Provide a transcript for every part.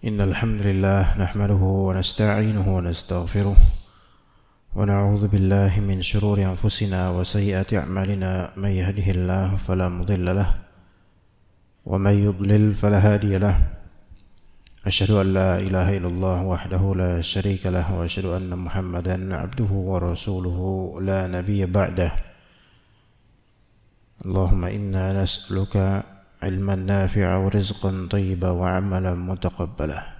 Innal hamdalillah nahmaduhu wa nasta'inuhu wa nastaghfiruh wa na'udzu billahi min shururi anfusina wa sayyiati a'malina may yahdihillahu fala mudilla lahu wa may yudlil fala hadiya lahu asyhadu an la ilaha illallah wahdahu la syarika lahu wa asyhadu anna muhammadan 'abduhu wa rasuluhu la nabiyya ba'dahu Allahumma inna nas'aluka ilman nafi'a wa rizqan thayyiba wa amalan mutaqabbala.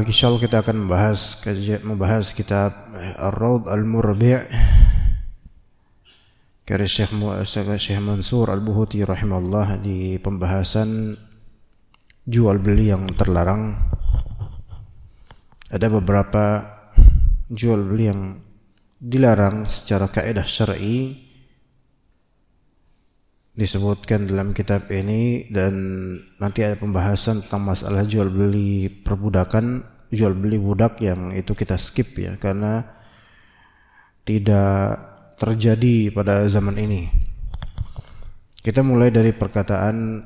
Insyaallah kita akan membahas kitab Ar-Rawd Al-Murbi' karya Syekh Mansur Al-Buhuti rahimahullah di pembahasan jual beli yang terlarang. Ada beberapa jual beli yang dilarang secara kaidah syar'i disebutkan dalam kitab ini, dan nanti ada pembahasan tentang masalah jual beli perbudakan, jual beli budak yang itu kita skip ya karena tidak terjadi pada zaman ini. Kita mulai dari perkataan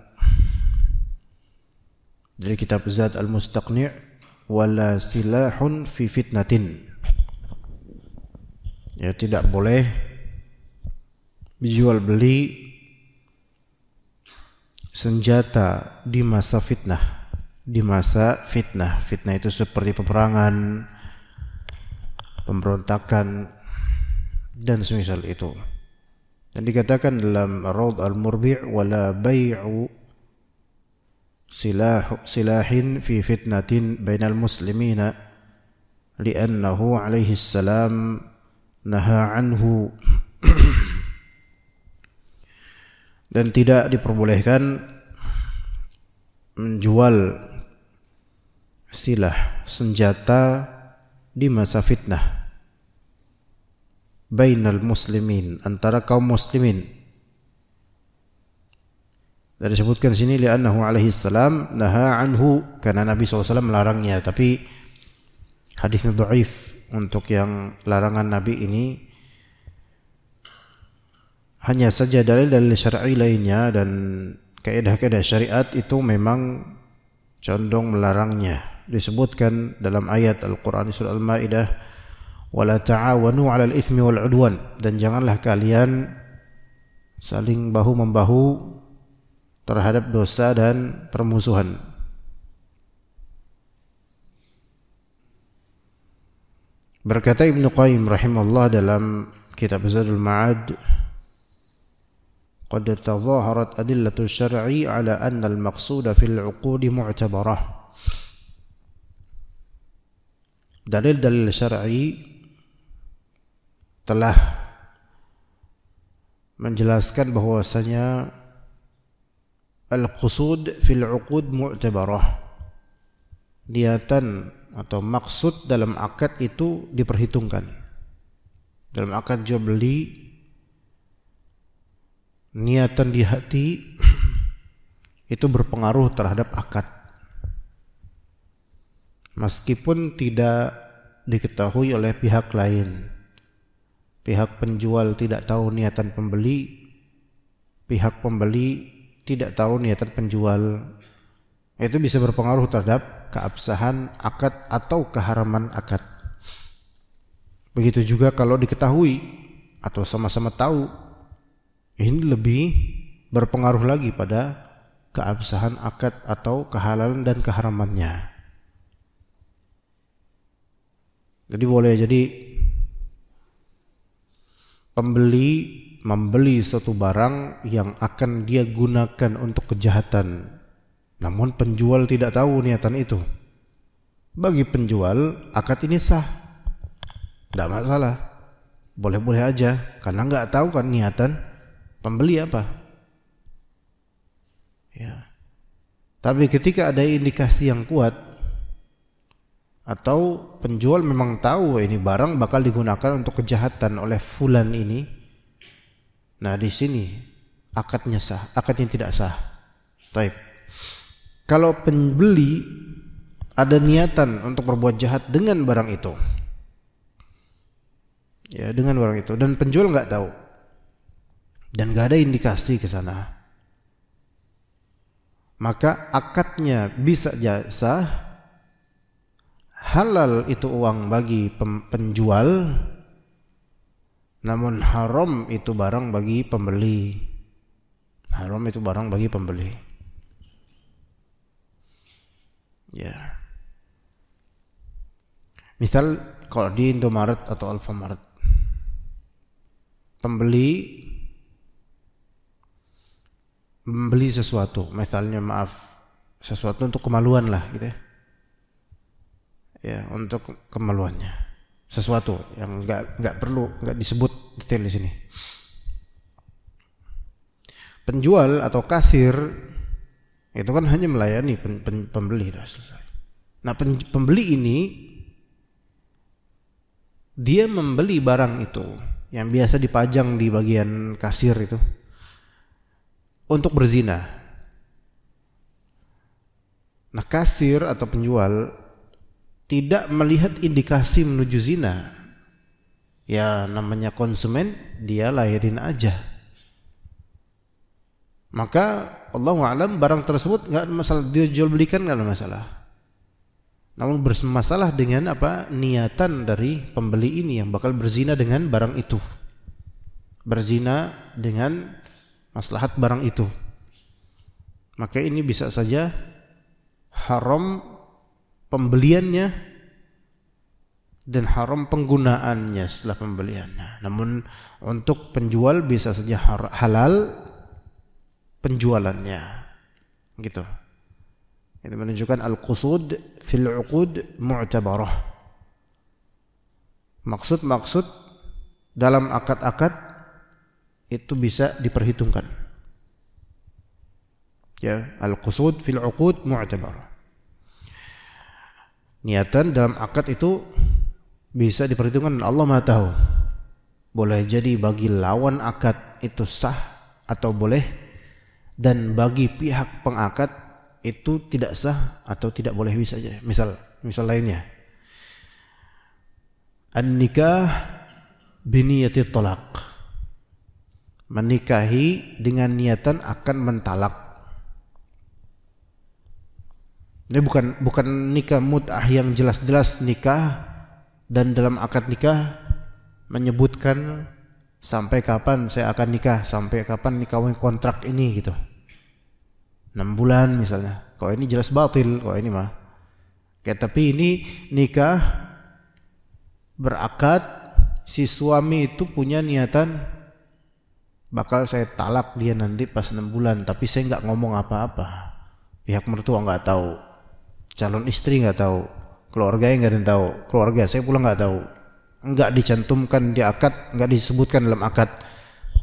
dari kitab Zad Al-Mustaqni' wala silahun fi fitnatin. Ya, tidak boleh dijual beli senjata di masa fitnah. Di masa fitnah. Fitnah itu seperti peperangan, pemberontakan dan semisal itu. Dan dikatakan dalam Rawd Al-Murbi' wala bai'u silahin fi fitnatin bainal muslimina li'annahu alaihi salam naha anhu. Dan tidak diperbolehkan menjual silah senjata di masa fitnah bainal muslimin, antara kaum muslimin. Dan disebutkan sini li'annahu alaihi salam naha anhu, karena Nabi SAW melarangnya. Tapi hadisnya dhaif untuk yang larangan Nabi ini. Hanya saja dalil-dalil syar'i lainnya dan kaidah-kaidah syariat itu memang condong melarangnya. Disebutkan dalam ayat Al-Quran surah Al-Ma'idah wala ta'awanu 'alal itsmi wal 'udwan, dan janganlah kalian saling bahu-membahu terhadap dosa dan permusuhan. Berkata Ibnu Qayyim rahimahullah dalam kitab Zadul Ma'ad, qad tazaharat adillatu syar'i ala anna al-maqsuda fil 'uqudi mu'tabarah. Dalil-dalil syar'i telah menjelaskan bahwasanya al-qusud fil 'uqud mu'tabarah. Niatan atau maksud dalam akad itu diperhitungkan. Dalam akad jual beli, niatan di hati itu berpengaruh terhadap akad. Meskipun tidak diketahui oleh pihak lain. Pihak penjual tidak tahu niatan pembeli, pihak pembeli tidak tahu niatan penjual, Itu bisa berpengaruh terhadap keabsahan akad atau keharaman akad. Begitu juga kalau diketahui atau sama-sama tahu, ini lebih berpengaruh lagi pada keabsahan akad atau kehalalan dan keharamannya. Jadi boleh jadi pembeli membeli suatu barang yang akan dia gunakan untuk kejahatan, namun penjual tidak tahu niatan itu. Bagi penjual akad ini sah, tidak masalah, boleh-boleh aja, karena nggak tahu kan niatan pembeli apa. Ya. Tapi ketika ada indikasi yang kuat atau penjual memang tahu ini barang bakal digunakan untuk kejahatan oleh fulan ini, nah di sini akadnya sah, akadnya tidak sah. Baik. Kalau pembeli ada niatan untuk berbuat jahat dengan barang itu, ya dengan barang itu, dan penjual nggak tahu dan nggak ada indikasi ke sana, maka akadnya bisa sah, halal itu uang bagi penjual, namun haram itu barang bagi pembeli. Haram itu barang bagi pembeli. Ya. Misal kalau di Indomaret atau Alfamaret, pembeli membeli sesuatu, misalnya sesuatu untuk kemaluan lah gitu ya. Ya, untuk kemaluannya. Sesuatu yang enggak perlu, enggak disebut detail di sini. Penjual atau kasir itu kan hanya melayani pembeli, sudah selesai. Nah, pembeli ini dia membeli barang itu yang biasa dipajang di bagian kasir itu untuk berzina. Nah, kasir atau penjual tidak melihat indikasi menuju zina. Ya namanya konsumen, dia lahirin aja. Maka Allahu a'lam barang tersebut enggak ada masalah, dia jual belikan enggak ada masalah. Namun bermasalah dengan apa? Niatan dari pembeli ini yang bakal berzina dengan barang itu. Berzina dengan maslahat barang itu. Maka ini bisa saja haram pembeliannya dan haram penggunaannya setelah pembeliannya. Namun untuk penjual bisa saja halal penjualannya. Gitu. Ini menunjukkan al-qusud fil 'uqud mu'tabarah. Maksud-maksud dalam akad-akad itu bisa diperhitungkan. Ya, al-qusud fil 'uqud mu'tabarah. Niatan dalam akad itu bisa diperhitungkan, Allah Maha tahu. Boleh jadi bagi lawan akad itu sah atau boleh, dan bagi pihak pengakad itu tidak sah atau tidak boleh, bisa saja. Misal lainnya, an-nikah biniyati talaq, menikahi dengan niatan akan mentalak. Ini bukan nikah mut'ah yang jelas-jelas nikah dan dalam akad nikah menyebutkan sampai kapan saya akan nikah, sampai kapan nikah kontrak ini gitu. 6 bulan misalnya. Kalau ini jelas batil, kalau ini mah. Tapi ini nikah berakad, si suami itu punya niatan bakal saya talak dia nanti pas 6 bulan, tapi saya enggak ngomong apa-apa. Pihak mertua enggak tahu, calon istri enggak tahu, keluarganya enggak ada yang tahu, keluarga saya pula enggak tahu. Enggak dicantumkan di akad, enggak disebutkan dalam akad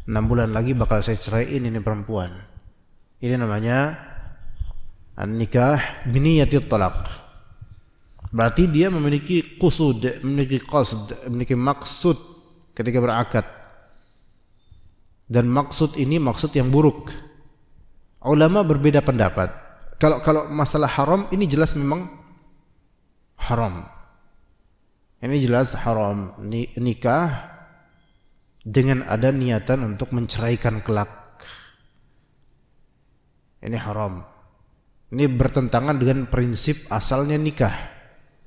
6 bulan lagi bakal saya ceraiin ini perempuan. Ini namanya an-nikah biniyati talaq. Berarti dia memiliki qusud, memiliki qasd, memiliki maksud ketika berakad. Dan maksud ini maksud yang buruk. Ulama berbeda pendapat. Kalau masalah haram ini jelas memang haram. Ini jelas haram, nikah dengan ada niatan untuk menceraikan kelak. Ini haram. Ini bertentangan dengan prinsip asalnya nikah.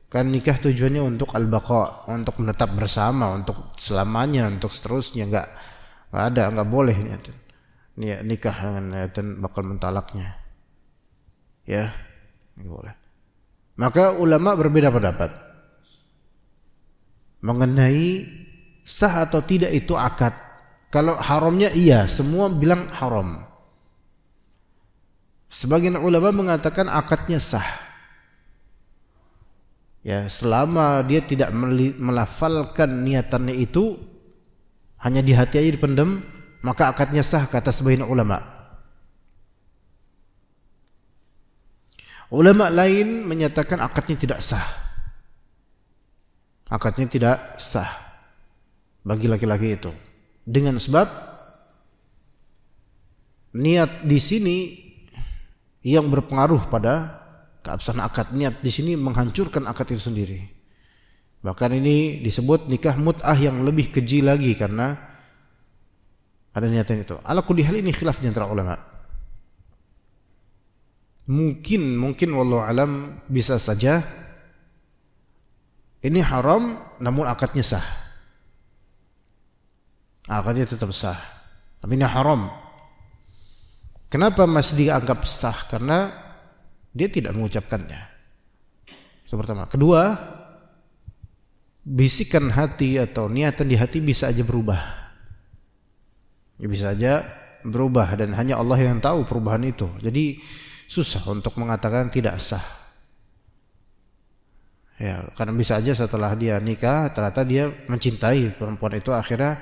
Kan nikah tujuannya untuk al-baqa, untuk menetap bersama, untuk selamanya, untuk seterusnya. Enggak boleh nikah dengan niatan bakal mentalaknya. Ya, enggak boleh. Maka ulama berbeda pendapat mengenai sah atau tidak itu akad. Kalau haramnya iya, semua bilang haram. Sebagian ulama mengatakan akadnya sah. Ya, selama dia tidak melafalkan niatannya itu, hanya di hati aja dipendam, maka akadnya sah kata sebagian ulama. Ulama lain menyatakan akadnya tidak sah. Akadnya tidak sah bagi laki-laki itu. Dengan sebab niat di sini yang berpengaruh pada keabsahan akad. Niat di sini menghancurkan akad itu sendiri. Bahkan ini disebut nikah mut'ah yang lebih keji lagi karena ada niatan itu. Ala kulli hal ini khilaf di antara ulama. Mungkin wallahu alam bisa saja ini haram namun akadnya sah. Akadnya tetap sah. Tapi ini haram. Kenapa masih dianggap sah? Karena dia tidak mengucapkannya. Itu pertama. Kedua, bisikan hati atau niatan di hati bisa aja berubah. Ya, bisa aja berubah dan hanya Allah yang tahu perubahan itu. Jadi susah untuk mengatakan tidak sah. Ya, karena bisa aja setelah dia nikah ternyata dia mencintai perempuan itu, akhirnya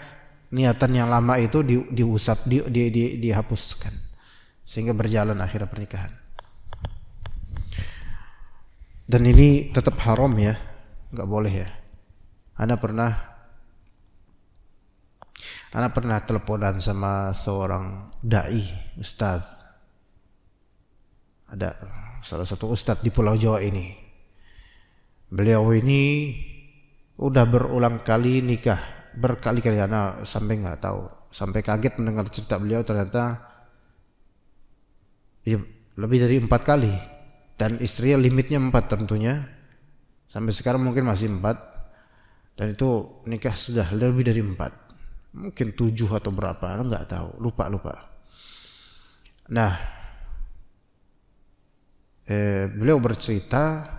niatan yang lama itu dihapuskan. Sehingga berjalan akhirnya pernikahan. Dan ini tetap haram ya, nggak boleh ya. Ana pernah teleponan sama seorang dai, ustaz. Ada salah satu ustaz di Pulau Jawa ini. Beliau ini udah berulang kali nikah, berkali-kali. Ana sampai nggak tahu, sampai kaget mendengar cerita beliau, ternyata ya, lebih dari 4 kali, dan istrinya limitnya 4 tentunya. Sampai sekarang mungkin masih 4, dan itu nikah sudah lebih dari 4, mungkin 7 atau berapa, enggak tahu, lupa. Nah, beliau bercerita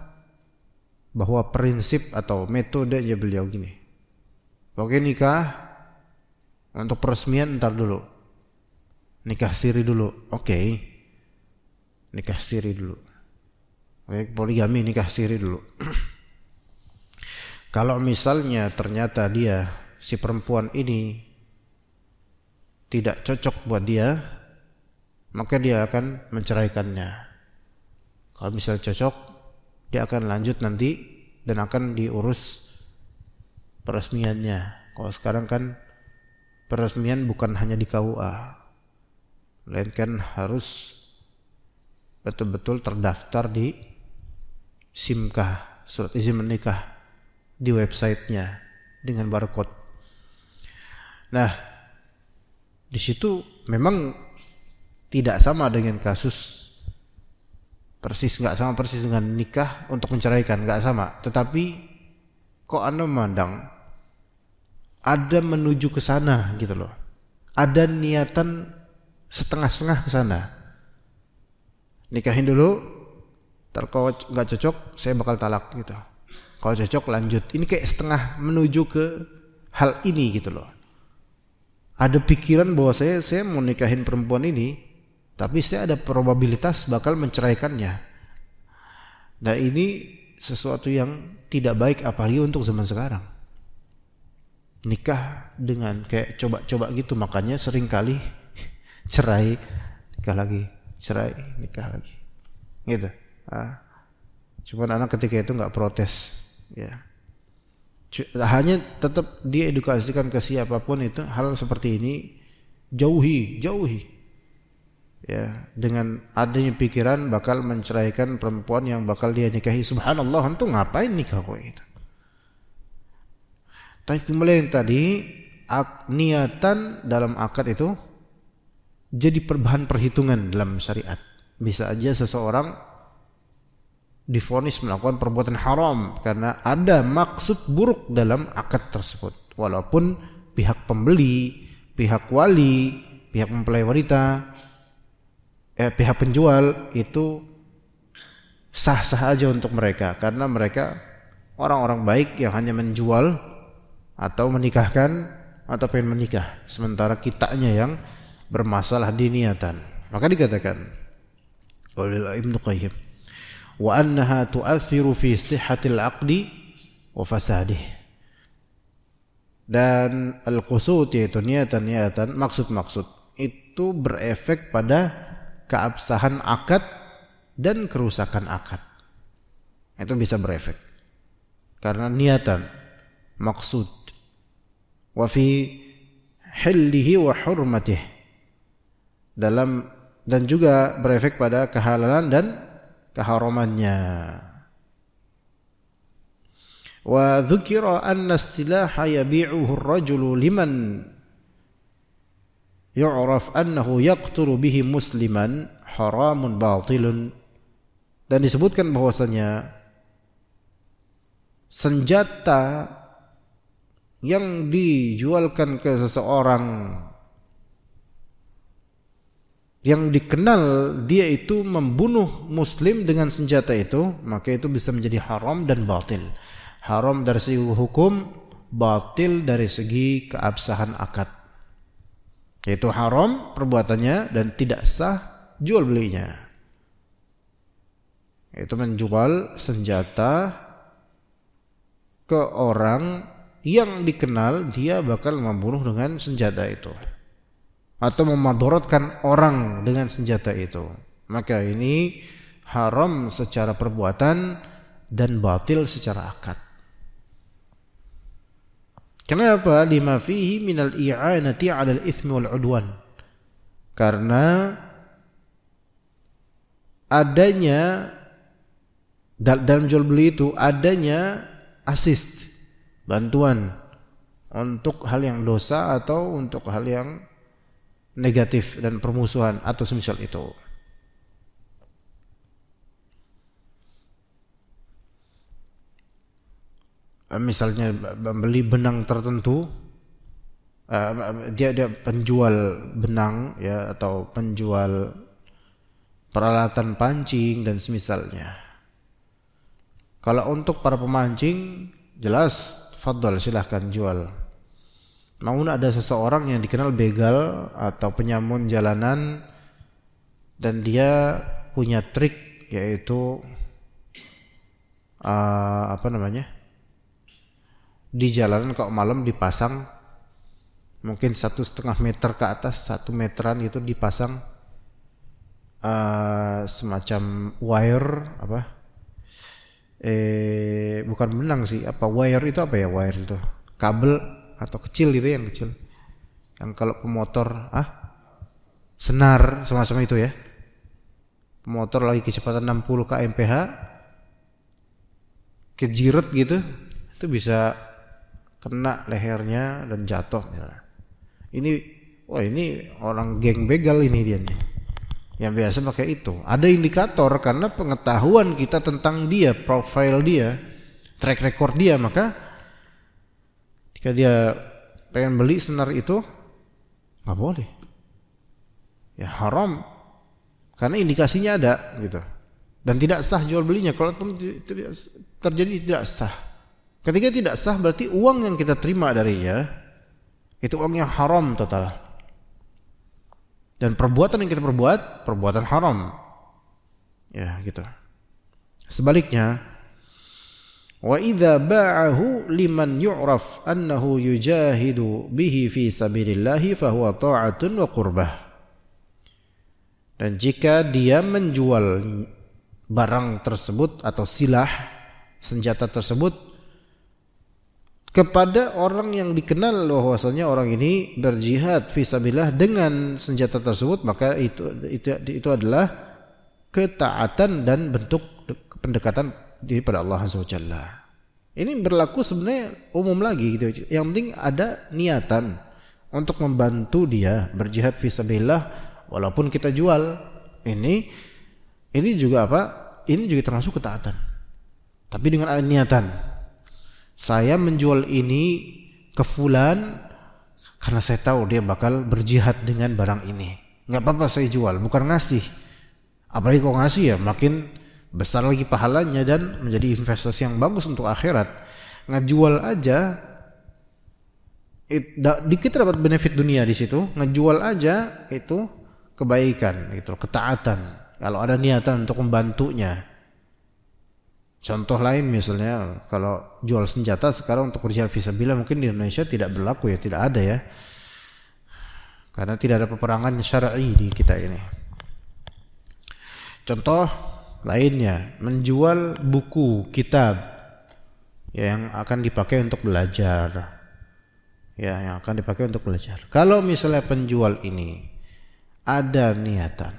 bahwa prinsip atau metodenya beliau gini. Oke, nikah untuk peresmian ntar dulu, nikah siri dulu. Oke. Nikah siri dulu. Poligami nikah siri dulu. Kalau misalnya ternyata dia, si perempuan ini tidak cocok buat dia, maka dia akan menceraikannya. Kalau misalnya cocok, dia akan lanjut nanti dan akan diurus peresmiannya. Kalau sekarang kan peresmian bukan hanya di KUA, melainkan harus betul-betul terdaftar di SIMKAH, surat izin menikah, di websitenya dengan barcode. Nah, di situ memang tidak sama dengan kasus nggak sama persis dengan nikah untuk menceraikan, nggak sama. Tetapi kok Anda memandang ada menuju ke sana gitu loh, ada niatan setengah-setengah ke sana. Nikahin dulu, kalau nggak cocok saya bakal talak gitu. Kalau cocok lanjut. Ini kayak setengah menuju ke hal ini gitu loh. Ada pikiran bahwa saya mau nikahin perempuan ini, tapi saya ada probabilitas bakal menceraikannya. Nah, ini sesuatu yang tidak baik apalagi untuk zaman sekarang. Nikah dengan kayak coba-coba gitu, makanya seringkali cerai, nikah lagi. Cerai, nikah lagi, gitu. Cuman anak ketika itu nggak protes, ya. Hanya tetap diedukasikan ke siapapun itu hal seperti ini, jauhi, ya. Dengan adanya pikiran bakal menceraikan perempuan yang bakal dia nikahi. Subhanallah, untuk ngapain nikah kok itu? Tapi kembali yang tadi, niatan dalam akad itu jadi bahan perhitungan dalam syariat. Bisa aja seseorang divonis melakukan perbuatan haram karena ada maksud buruk dalam akad tersebut. Walaupun pihak pembeli, pihak wali, pihak mempelai wanita, pihak penjual itu sah-sah aja untuk mereka karena mereka orang-orang baik yang hanya menjual atau menikahkan atau pengen menikah, sementara kitanya yang bermasalah di niatan. Maka dikatakan oleh Ibnu Qayyim, wa annaha tu'athiru fi sihhatil 'aqdi wa fasadih. Dan al-qusud yaitu niatan-niatan, maksud-maksud itu berefek pada keabsahan akad dan kerusakan akad. Itu bisa berefek karena niatan, maksud. Wa fi hillihi wa hurmatih, dan juga berefek pada kehalalan dan keharamannya. Wa dzukira anna as-silaha yabi'uhu ar-rajulu liman yu'raf annahu yaqtulu bihi musliman haramun batilun. Dan disebutkan bahwasanya senjata yang dijualkan ke seseorang yang dikenal dia itu membunuh muslim dengan senjata itu, maka itu bisa menjadi haram dan batil. Haram dari segi hukum, batil dari segi keabsahan akad. Yaitu haram perbuatannya dan tidak sah jual belinya. Itu menjual senjata ke orang yang dikenal dia bakal membunuh dengan senjata itu atau memadaratkan orang dengan senjata itu, maka ini haram secara perbuatan dan batil secara akad. Kenapa? Lima fihi minal i'anati 'alal itsmi wal 'udwan. Karena adanya dalam jual beli itu adanya assist, bantuan untuk hal yang dosa atau untuk hal yang negatif dan permusuhan atau semisal itu. Misalnya membeli benang tertentu, dia penjual benang ya atau penjual peralatan pancing dan semisalnya. Kalau untuk para pemancing jelas fadhal, silahkan jual. Namun ada seseorang yang dikenal begal atau penyamun jalanan dan dia punya trik, yaitu di jalanan kalau malam dipasang mungkin 1,5 meter ke atas, 1 meteran itu dipasang semacam wire bukan benang sih, wire itu wire itu kabel atau kecil gitu, yang kecil yang kalau pemotor senar semacam itu ya, pemotor lagi kecepatan 60 km/h kejiret gitu, itu bisa kena lehernya dan jatuh misalnya. Ini orang geng begal ini dia nih yang biasa pakai itu. Ada indikator karena pengetahuan kita tentang dia, profil dia, track record dia, maka jika dia pengen beli senar itu nggak boleh, ya haram karena indikasinya ada gitu, dan tidak sah jual belinya. Kalau terjadi tidak sah, ketika tidak sah berarti uang yang kita terima darinya itu uang yang haram total, dan perbuatan yang kita perbuat perbuatan haram ya gitu. Sebaliknya, wa idza ba'ahu liman yu'raf annahu yujahidu bihi fi sabilillahi fahuwa ta'atun wa qurbah. Dan jika dia menjual barang tersebut atau silah, senjata tersebut kepada orang yang dikenal bahwasanya orang ini berjihad fi sabilillah dengan senjata tersebut, maka itu adalah ketaatan dan bentuk pendekatan daripada Allah Azza wa Jalla. Ini berlaku sebenarnya umum lagi gitu. Yang penting ada niatan untuk membantu dia berjihad fi sabilillah walaupun kita jual. Ini juga Ini juga termasuk ketaatan. Tapi dengan ada niatan, saya menjual ini ke fulan karena saya tahu dia bakal berjihad dengan barang ini. Nggak apa-apa saya jual, bukan ngasih. Apalagi kalau ngasih ya makin besar lagi pahalanya dan menjadi investasi yang bagus untuk akhirat. Ngejual aja, kita dapat benefit dunia di situ. Ngejual aja itu kebaikan, itu ketaatan. Kalau ada niatan untuk membantunya. Contoh lain misalnya kalau jual senjata sekarang untuk berjihad fisabilillah mungkin di Indonesia tidak berlaku ya, tidak ada ya. Karena tidak ada peperangan syar'i di kita ini. Contoh lainnya, menjual buku, kitab yang akan dipakai untuk belajar. Ya, yang akan dipakai untuk belajar. Kalau misalnya penjual ini ada niatan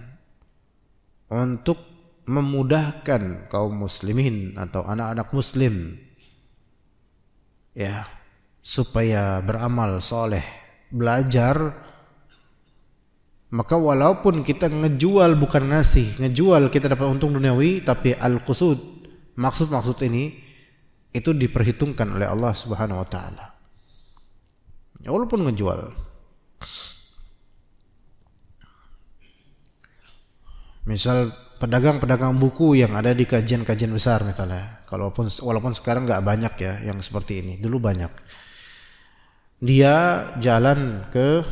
untuk memudahkan kaum muslimin atau anak-anak muslim ya supaya beramal soleh, belajar, maka walaupun kita ngejual bukan ngasih, ngejual kita dapat untung duniawi, tapi al-qusud, maksud ini itu diperhitungkan oleh Allah Subhanahu wa taala. Ya, walaupun ngejual. Misal pedagang-pedagang buku yang ada di kajian-kajian besar misalnya, walaupun sekarang nggak banyak ya yang seperti ini, dulu banyak. Dia jalan ke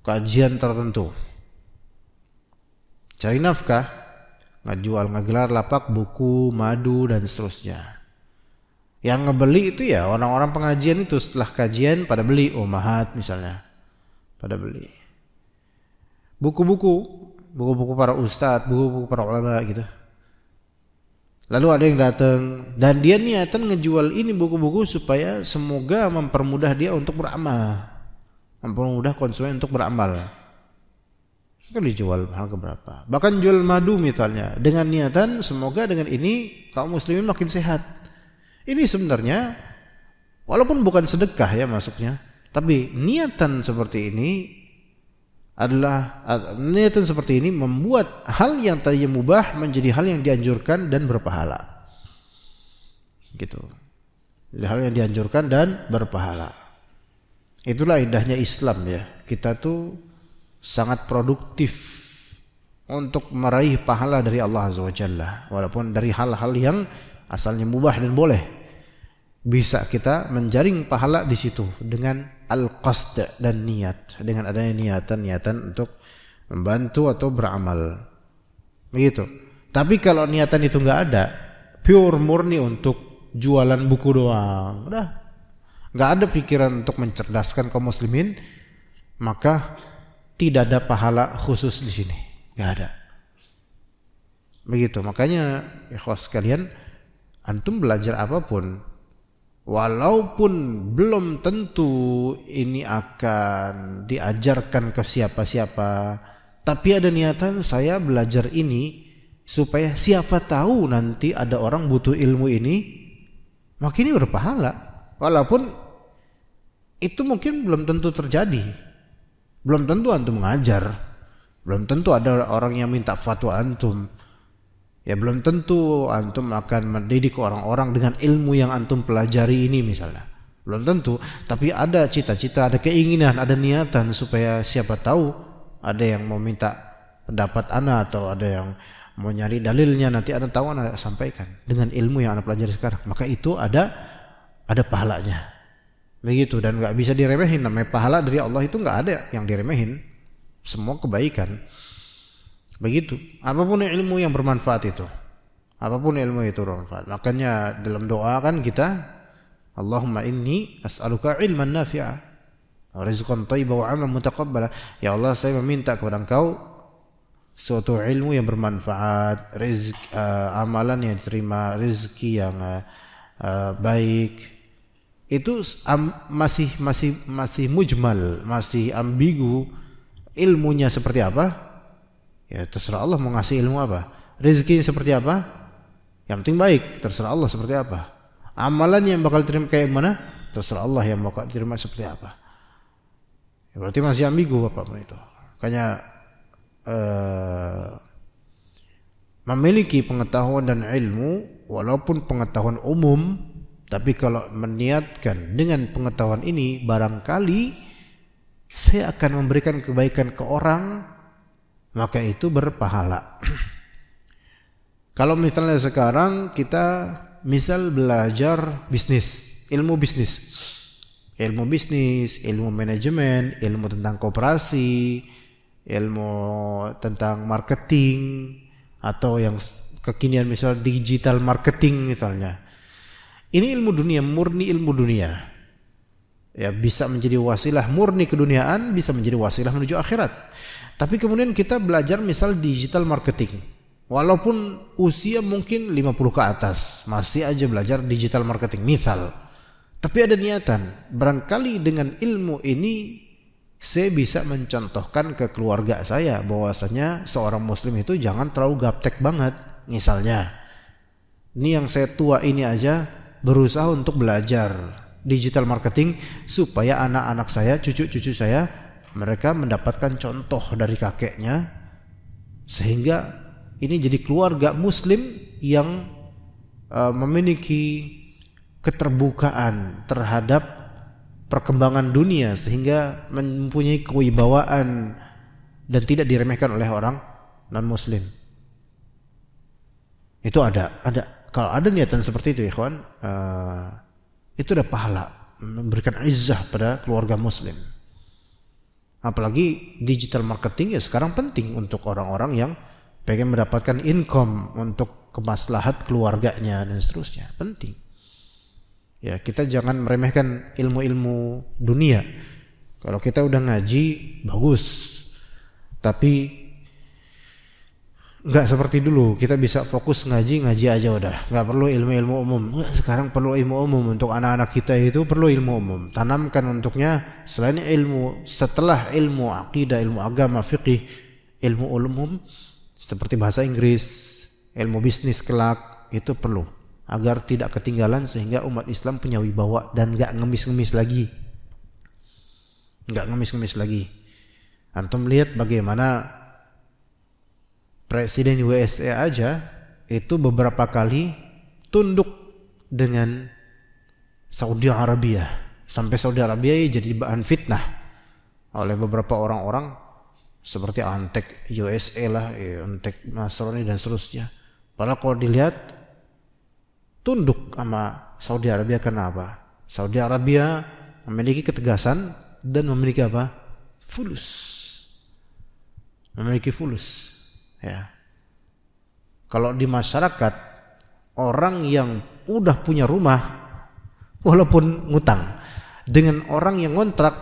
kajian tertentu, cari nafkah, ngegelar lapak buku, madu dan seterusnya. Yang ngebeli itu ya orang-orang pengajian itu, setelah kajian pada beli, umahat misalnya, pada beli buku-buku para ustadz, buku-buku para ulama gitu. Lalu ada yang datang dan dia niatan ngejual ini buku-buku supaya semoga mempermudah dia untuk beramal, mempermudah konsumen untuk beramal. Kan dijual harga berapa? Bahkan jual madu misalnya dengan niatan semoga dengan ini kaum muslimin makin sehat. Ini sebenarnya walaupun bukan sedekah ya masuknya, tapi niatan seperti ini adalah niatan seperti ini membuat hal yang tadinya mubah menjadi hal yang dianjurkan dan berpahala. Gitu. Jadi hal yang dianjurkan dan berpahala. Itulah indahnya Islam ya. Kita tuh sangat produktif untuk meraih pahala dari Allah Azza wa Jalla, walaupun dari hal-hal yang asalnya mubah dan boleh. Bisa kita menjaring pahala di situ dengan al-qasd dan niat, dengan adanya niatan untuk membantu atau beramal. Begitu. Tapi kalau niatan itu enggak ada, pure murni untuk jualan buku doang, udah enggak ada pikiran untuk mencerdaskan kaum muslimin, maka tidak ada pahala khusus di sini, enggak ada. Begitu. Makanya ikhwas sekalian, antum belajar apapun, walaupun belum tentu ini akan diajarkan ke siapa-siapa, tapi ada niatan saya belajar ini supaya siapa tahu nanti ada orang butuh ilmu ini, maka ini berpahala. Walaupun itu mungkin belum tentu terjadi, belum tentu antum mengajar, belum tentu ada orang yang minta fatwa antum. Ya belum tentu antum akan mendidik orang-orang dengan ilmu yang antum pelajari ini misalnya. Belum tentu, tapi ada cita-cita, ada keinginan, ada niatan supaya siapa tahu ada yang mau minta pendapat ana atau ada yang mau nyari dalilnya, nanti ana tahu ana sampaikan dengan ilmu yang ana pelajari sekarang. Maka itu ada pahalanya. Begitu, dan enggak bisa diremehin. Namanya pahala dari Allah itu enggak ada yang diremehin. Semua kebaikan. Begitu, apapun ilmu yang bermanfaat itu, apapun ilmu itu bermanfaat. Makanya dalam doa kan kita, Allahumma inni as'aluka ilman nafi'a wa rizqan thayyiban wa 'amalan mutaqabbala. Ya Allah, saya meminta kepada Engkau suatu ilmu yang bermanfaat, amalan yang diterima, rezeki yang baik. Itu masih mujmal, masih ambigu. Ilmunya seperti apa? Ya terserah Allah mau ngasih ilmu apa. Rezekinya seperti apa? Yang penting baik, terserah Allah seperti apa. Amalannya yang bakal diterima kayak mana? Terserah Allah yang bakal diterima seperti apa. Ya, berarti masih ambigu Bapak itu. Makanya memiliki pengetahuan dan ilmu walaupun pengetahuan umum, tapi kalau meniatkan dengan pengetahuan ini, barangkali saya akan memberikan kebaikan ke orang, maka itu berpahala. Kalau misalnya sekarang kita misal belajar bisnis, ilmu bisnis, ilmu manajemen, ilmu tentang koperasi, ilmu tentang marketing, atau yang kekinian misal digital marketing misalnya. Ini ilmu dunia, murni ilmu dunia. Ya, bisa menjadi wasilah murni keduniaan, bisa menjadi wasilah menuju akhirat. Tapi kemudian kita belajar misal digital marketing. Walaupun usia mungkin 50 ke atas, masih aja belajar digital marketing misal. Tapi ada niatan, barangkali dengan ilmu ini saya bisa mencontohkan ke keluarga saya bahwasanya seorang muslim itu jangan terlalu gaptek banget. Misalnya, ini yang saya tua ini aja berusaha untuk belajar digital marketing supaya anak-anak saya, cucu-cucu saya, mereka mendapatkan contoh dari kakeknya, sehingga ini jadi keluarga muslim yang memiliki keterbukaan terhadap perkembangan dunia sehingga mempunyai kewibawaan dan tidak diremehkan oleh orang non muslim. Itu ada. Kalau ada niatan seperti itu, ikhwan, itu ada pahala, memberikan izzah pada keluarga muslim. Apalagi digital marketing ya sekarang penting untuk orang-orang yang pengen mendapatkan income untuk kemaslahat keluarganya dan seterusnya, penting. Ya, kita jangan meremehkan ilmu-ilmu dunia. Kalau kita udah ngaji bagus, tapi nggak seperti dulu kita bisa fokus ngaji aja udah, nggak perlu ilmu-ilmu umum. Sekarang perlu ilmu umum untuk anak-anak kita, itu perlu ilmu umum. Tanamkan untuknya selain ilmu, setelah ilmu akidah, ilmu agama, fikih, ilmu umum seperti bahasa Inggris, ilmu bisnis kelak, itu perlu agar tidak ketinggalan sehingga umat Islam punya wibawa dan nggak ngemis-ngemis lagi. Antum lihat bagaimana Presiden USA aja itu beberapa kali tunduk dengan Saudi Arabia, sampai Saudi Arabia jadi bahan fitnah oleh beberapa orang-orang seperti Antek USA lah, Antek Nasrani dan seterusnya. Padahal kalau dilihat tunduk sama Saudi Arabia karena apa? Saudi Arabia memiliki ketegasan dan memiliki apa? Memiliki fulus. Ya. Kalau di masyarakat orang yang udah punya rumah walaupun ngutang dengan orang yang ngontrak,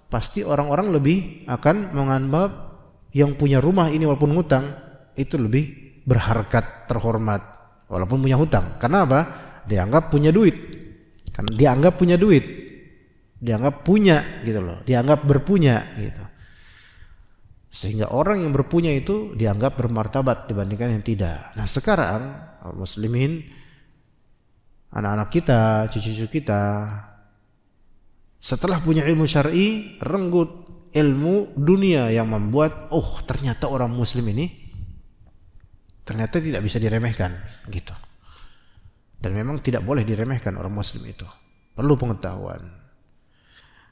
pasti orang-orang lebih akan menganggap yang punya rumah ini walaupun ngutang itu lebih berharkat, terhormat walaupun punya hutang. Karena apa? Dianggap punya duit. Karena dianggap punya duit. Dianggap punya gitu loh. Dianggap berpunya gitu. Sehingga orang yang berpunya itu dianggap bermartabat dibandingkan yang tidak. Nah, sekarang muslimin, anak-anak kita, cucu-cucu kita, setelah punya ilmu syar'i, renggut ilmu dunia yang membuat ternyata orang muslim ini ternyata tidak bisa diremehkan gitu. Dan memang tidak boleh diremehkan orang muslim itu. Perlu pengetahuan.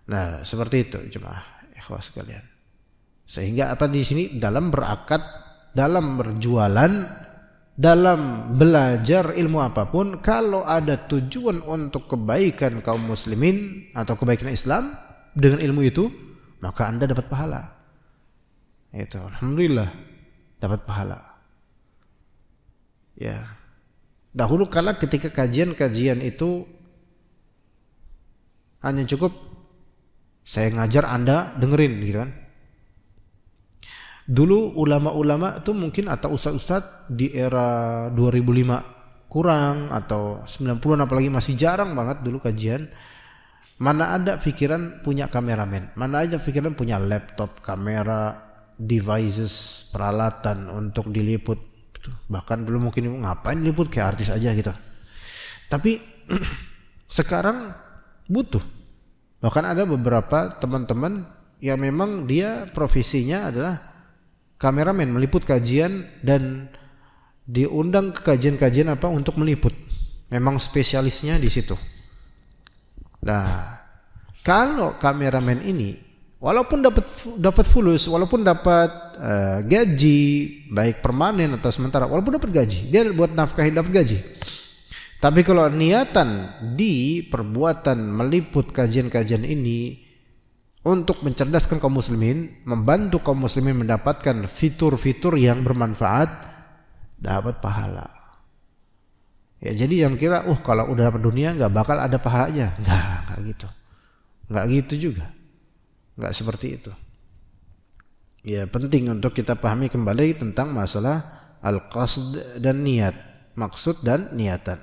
Nah, seperti itu jemaah ikhwah sekalian. Sehingga apa di sini dalam berakad, dalam berjualan, dalam belajar ilmu apapun, kalau ada tujuan untuk kebaikan kaum muslimin atau kebaikan Islam dengan ilmu itu, maka Anda dapat pahala. Itu alhamdulillah dapat pahala. Ya. Dahulu kala ketika kajian-kajian itu hanya cukup saya ngajar Anda dengerin gitu kan. Dulu ulama-ulama itu mungkin atau ustaz-ustaz di era 2005 kurang atau 90-an apalagi masih jarang banget dulu kajian. Mana ada pikiran punya kameramen, mana aja pikiran punya laptop, kamera, devices, peralatan untuk diliput. Bahkan dulu mungkin ngapain liput kayak artis aja gitu. Tapi sekarang butuh. Bahkan ada beberapa teman-teman yang memang dia profesinya adalah kameramen, meliput kajian, dan diundang ke kajian-kajian apa untuk meliput. Memang spesialisnya di situ. Nah, kalau kameramen ini walaupun dapat fulus, walaupun dapat gaji baik permanen atau sementara, walaupun dapat gaji, dia buat nafkahi dapat gaji. Tapi kalau niatan di perbuatan meliput kajian-kajian ini untuk mencerdaskan kaum muslimin, membantu kaum muslimin mendapatkan fitur-fitur yang bermanfaat, dapat pahala. Ya, jadi jangan kira, kalau udah dapat dunia nggak bakal ada pahalanya. Nggak gitu. Nggak gitu juga. Nggak seperti itu. Ya, penting untuk kita pahami kembali tentang masalah al-qasd dan niat, maksud dan niatan.